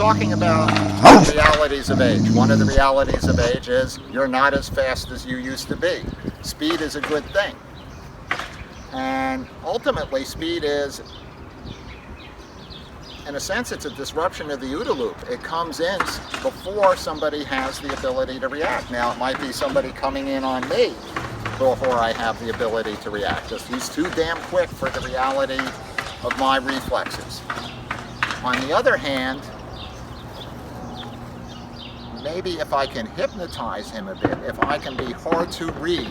talking about the realities of age. One of the realities of age is you're not as fast as you used to be. Speed is a good thing. And ultimately, speed is, in a sense, it's a disruption of the OODA loop. It comes in before somebody has the ability to react. Now, it might be somebody coming in on me before I have the ability to react. Just he's too damn quick for the reality of my reflexes. On the other hand, maybe if I can hypnotize him a bit, if I can be hard to read.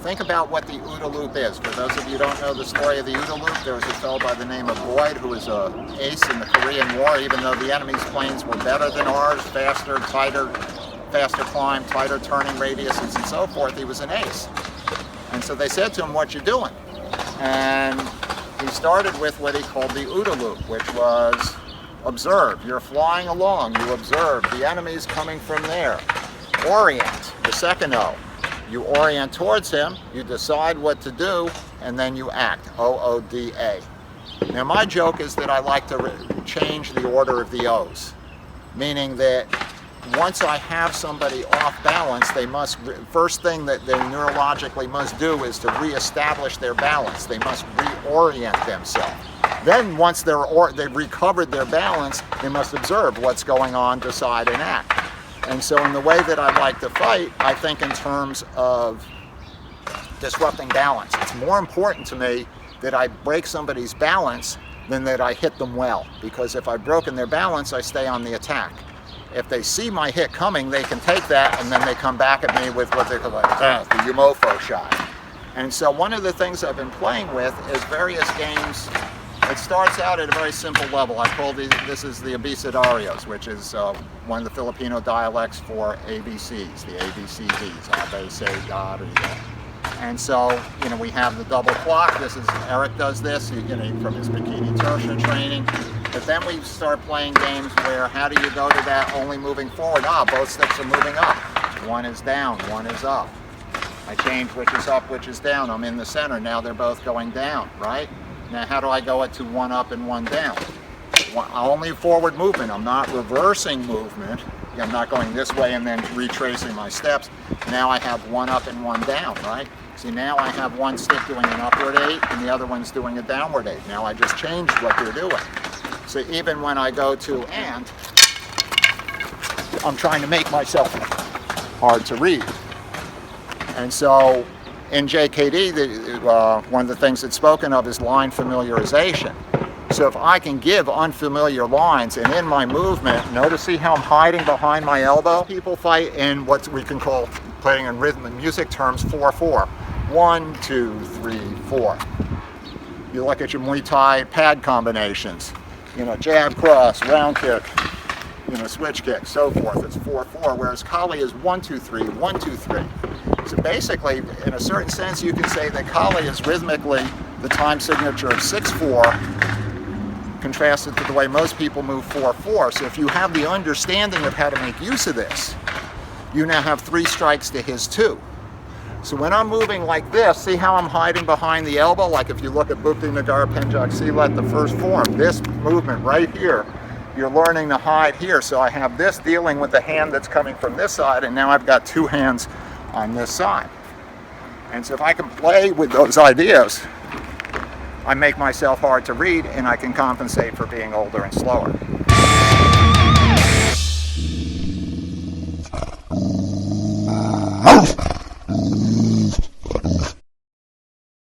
Think about what the OODA loop is. For those of you who don't know the story of the OODA loop, there was a fellow by the name of Boyd who was an ace in the Korean War. Even though the enemy's planes were better than ours, faster climb, tighter turning radiuses and so forth, he was an ace. And so they said to him, "What you doing?" And he started with what he called the OODA loop, which was observe. You're flying along, you observe. The enemy's coming from there. Orient, the second O. You orient towards him, you decide what to do, and then you act. O-O-D-A. Now my joke is that I like to change the order of the O's, meaning that once I have somebody off balance, they must, first thing that they neurologically must do is to reestablish their balance. They must reorient themselves. Then once they've recovered their balance, they must observe what's going on, decide, and act. And so in the way that I like to fight, I think in terms of disrupting balance. It's more important to me that I break somebody's balance than that I hit them well. Because if I've broken their balance, I stay on the attack. If they see my hit coming, they can take that and then they come back at me with what they call the Umofo shot. And so one of the things I've been playing with is various games. It starts out at a very simple level. I call this is the abecedarios, which is one of the Filipino dialects for ABCs, the ABCDs, Abe, Say, God, and so, you know, we have the double clock. This is, Eric does this, you know, from his bikini tertia training. But then we start playing games where, how do you go to that only moving forward? Both sticks are moving up. One is down, one is up. I change which is up, which is down. I'm in the center, now they're both going down, right? Now, how do I go it to one up and one down? Only forward movement. I'm not reversing movement. I'm not going this way and then retracing my steps. Now I have one up and one down, right? See, now I have one stick doing an upward 8 and the other one's doing a downward 8. Now I just changed what they're doing. So even when I go to and, I'm trying to make myself hard to read. And so in JKD, one of the things that's spoken of is line familiarization. So if I can give unfamiliar lines and in my movement, notice see how I'm hiding behind my elbow? People fight in what we can call, playing in rhythm and music terms, 4-4. 1, 2, 3, 4. You look at your Muay Thai pad combinations. You know, jab, cross, round kick, you know, switch kick, so forth. It's 4-4, whereas Kali is 1, 2, 3, 1, 2, 3. So basically, in a certain sense, you can say that Kali is rhythmically the time signature of 6-4, contrasted to the way most people move 4-4. So if you have the understanding of how to make use of this, you now have 3 strikes to his 2. So when I'm moving like this, see how I'm hiding behind the elbow? Like if you look at Bukti Nagar Penjak Silat, the first form, this movement right here, you're learning to hide here. So I have this dealing with the hand that's coming from this side, and now I've got 2 hands on this side. And so if I can play with those ideas, I make myself hard to read and I can compensate for being older and slower.